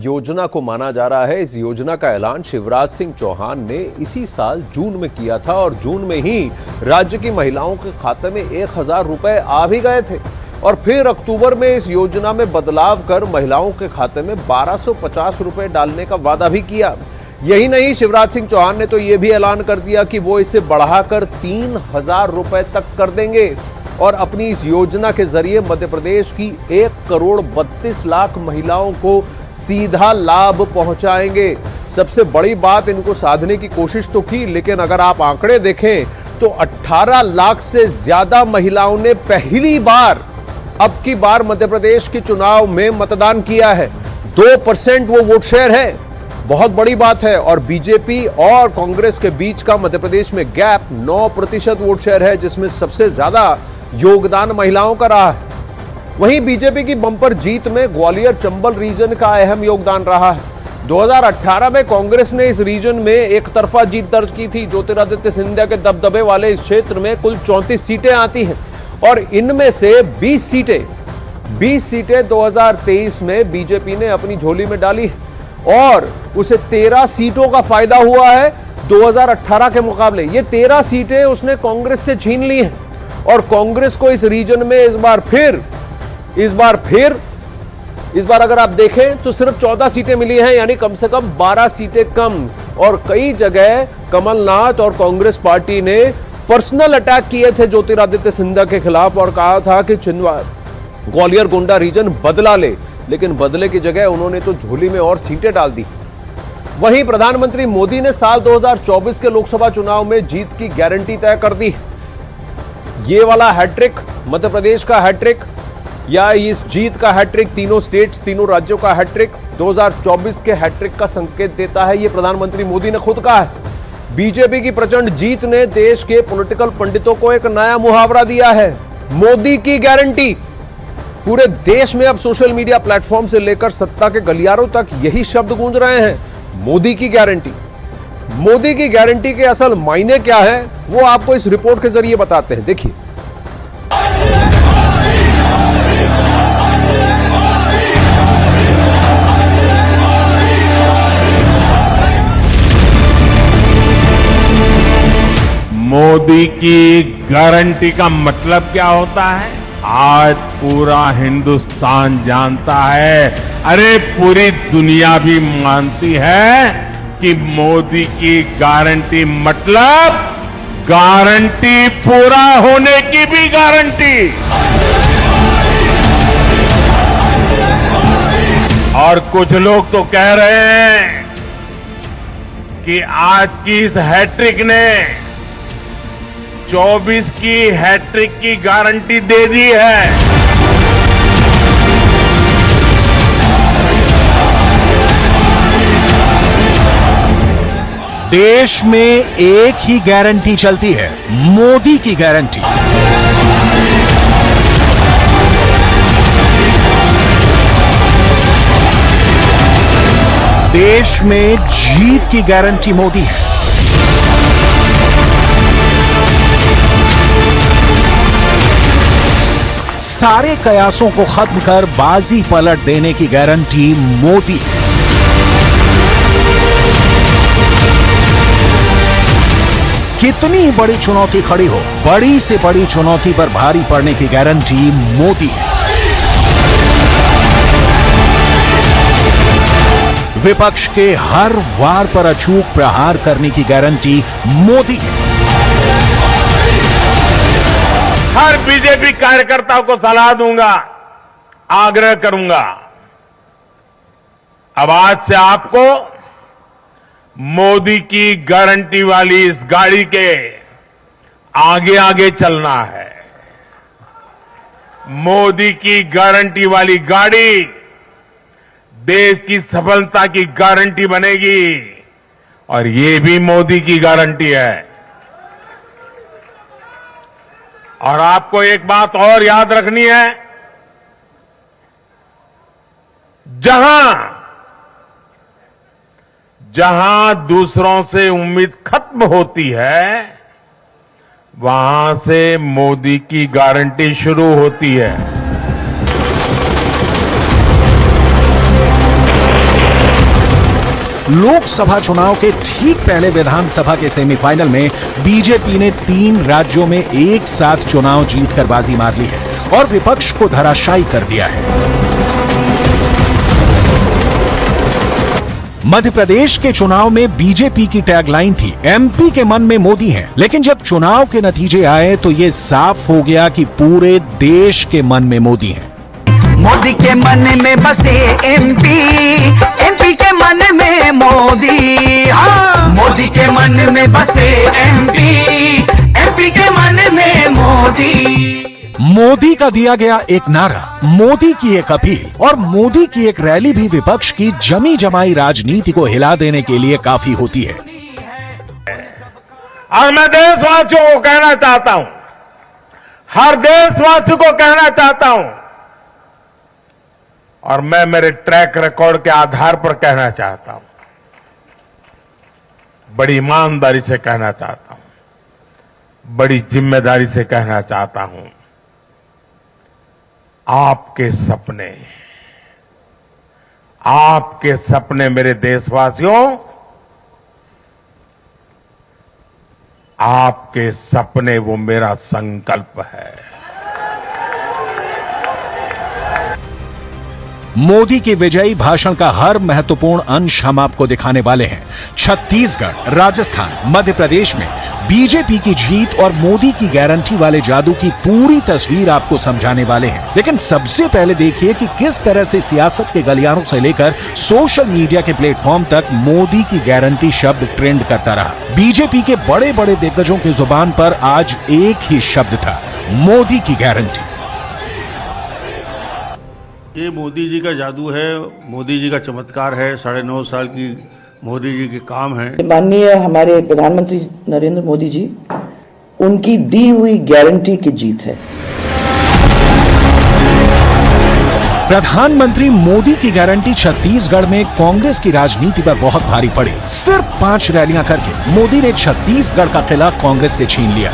योजना को माना जा रहा है। इस योजना का ऐलान शिवराज सिंह चौहान ने इसी साल जून में किया था और जून में ही राज्य की महिलाओं के खाते में 1000 रुपए आ भी गए थे और फिर अक्टूबर में इस योजना में बदलाव कर महिलाओं के खाते में 1250 रुपए डालने का वादा भी किया। यही नहीं, शिवराज सिंह चौहान ने तो यह भी ऐलान कर दिया कि वो इसे बढ़ाकर 3000 रुपए तक कर देंगे और अपनी इस योजना के जरिए मध्य प्रदेश की 1,32,00,000 महिलाओं को सीधा लाभ पहुंचाएंगे। सबसे बड़ी बात, इनको साधने की कोशिश तो की, लेकिन अगर आप आंकड़े देखें तो 18 लाख से ज्यादा महिलाओं ने पहली बार अब की बार मध्य प्रदेश के चुनाव में मतदान किया है। 2% वो वोट शेयर है, बहुत बड़ी बात है। और बीजेपी और कांग्रेस के बीच का मध्य प्रदेश में गैप 9% वोट शेयर है, जिसमें सबसे ज्यादा योगदान महिलाओं का रहा है। वहीं बीजेपी की बंपर जीत में ग्वालियर चंबल रीजन का अहम योगदान रहा है। 2018 में कांग्रेस ने इस रीजन में एक तरफा जीत दर्ज की थी। ज्योतिरादित्य सिंधिया के दबदबे वाले इस क्षेत्र में कुल 34 सीटें आती हैं और इनमें से 20 सीटें 2023 में बीजेपी ने अपनी झोली में डाली और उसे 13 सीटों का फायदा हुआ है 2018 के मुकाबले। ये 13 सीटें उसने कांग्रेस से छीन ली हैं और कांग्रेस को इस रीजन में इस बार अगर आप देखें तो सिर्फ 14 सीटें मिली हैं, यानी कम से कम 12 सीटें कम। और कई जगह कमलनाथ और कांग्रेस पार्टी ने पर्सनल अटैक किए थे ज्योतिरादित्य सिंधिया के खिलाफ और कहा था कि ग्वालियर गोंडा रीजन बदला ले, लेकिन बदले की जगह उन्होंने तो झोली में और सीटें डाल दी। वहीं प्रधानमंत्री मोदी ने साल 2024 के लोकसभा चुनाव में जीत की गारंटी तय कर दी। ये वाला हैट्रिक, मध्य प्रदेश का हैट्रिक या इस जीत का हैट्रिक, तीनों स्टेट्स, तीनों राज्यों का हैट्रिक 2024 के हैट्रिक का संकेत देता है। ये प्रधानमंत्री मोदी ने खुद कहा है। बीजेपी की प्रचंड जीत ने देश के पॉलिटिकल पंडितों को एक नया मुहावरा दिया है, मोदी की गारंटी। पूरे देश में अब सोशल मीडिया प्लेटफॉर्म से लेकर सत्ता के गलियारों तक यही शब्द गूंज रहे हैं, मोदी की गारंटी। मोदी की गारंटी के असल मायने क्या है वो आपको इस रिपोर्ट के जरिए बताते हैं, देखिए। मोदी की गारंटी का मतलब क्या होता है? आज पूरा हिंदुस्तान जानता है, अरे पूरी दुनिया भी मानती है कि मोदी की गारंटी मतलब गारंटी पूरा होने की भी गारंटी। और कुछ लोग तो कह रहे हैं कि आज की इस हैट्रिक ने 24 की हैट्रिक की गारंटी दे दी है। देश में एक ही गारंटी चलती है, मोदी की गारंटी। देश में जीत की गारंटी मोदी है। सारे कयासों को खत्म कर बाजी पलट देने की गारंटी मोदी है। कितनी बड़ी चुनौती खड़ी हो, बड़ी से बड़ी चुनौती पर भारी पड़ने की गारंटी मोदी है। विपक्ष के हर वार पर अचूक प्रहार करने की गारंटी मोदी है। हर बीजेपी कार्यकर्ताओं को सलाह दूंगा, आग्रह करूंगा, अब आज से आपको मोदी की गारंटी वाली इस गाड़ी के आगे आगे चलना है। मोदी की गारंटी वाली गाड़ी देश की सफलता की गारंटी बनेगी और ये भी मोदी की गारंटी है। और आपको एक बात और याद रखनी है, जहां दूसरों से उम्मीद खत्म होती है, वहां से मोदी की गारंटी शुरू होती है। लोकसभा चुनाव के ठीक पहले विधानसभा के सेमीफाइनल में बीजेपी ने 3 राज्यों में एक साथ चुनाव जीतकर बाजी मार ली है और विपक्ष को धराशायी कर दिया है। मध्य प्रदेश के चुनाव में बीजेपी की टैगलाइन थी, एमपी के मन में मोदी हैं। लेकिन जब चुनाव के नतीजे आए तो ये साफ हो गया कि पूरे देश के मन में मोदी हैं। मोदी के मन में बसे एमपी, एमपी के मन में मोदी, हाँ। मोदी के मन में बसे एमपी, एमपी के मन में मोदी। मोदी का दिया गया एक नारा, मोदी की एक अपील और मोदी की एक रैली भी विपक्ष की जमी जमाई राजनीति को हिला देने के लिए काफी होती है। और मैं देशवासियों को कहना चाहता हूं, हर देशवासी को कहना चाहता हूं, और मैं मेरे ट्रैक रिकॉर्ड के आधार पर कहना चाहता हूं, बड़ी ईमानदारी से कहना चाहता हूं, बड़ी जिम्मेदारी से कहना चाहता हूं, आपके सपने मेरे देशवासियों, आपके सपने वो मेरा संकल्प है। मोदी के विजयी भाषण का हर महत्वपूर्ण अंश हम आपको दिखाने वाले हैं। छत्तीसगढ़, राजस्थान, मध्य प्रदेश में बीजेपी की जीत और मोदी की गारंटी वाले जादू की पूरी तस्वीर आपको समझाने वाले हैं। लेकिन सबसे पहले देखिए कि किस तरह से सियासत के गलियारों से लेकर सोशल मीडिया के प्लेटफॉर्म तक मोदी की गारंटी शब्द ट्रेंड करता रहा। बीजेपी के बड़े बड़े दिग्गजों की जुबान पर आज एक ही शब्द था, मोदी की गारंटी। ये मोदी जी का जादू है, मोदी जी का चमत्कार है, 9.5 साल की मोदी जी के काम है। माननीय हमारे प्रधानमंत्री नरेंद्र मोदी जी, उनकी दी हुई गारंटी की जीत है। प्रधानमंत्री मोदी की गारंटी छत्तीसगढ़ में कांग्रेस की राजनीति पर बहुत भारी पड़ी। सिर्फ 5 रैलियां करके मोदी ने छत्तीसगढ़ का किला कांग्रेस से छीन लिया।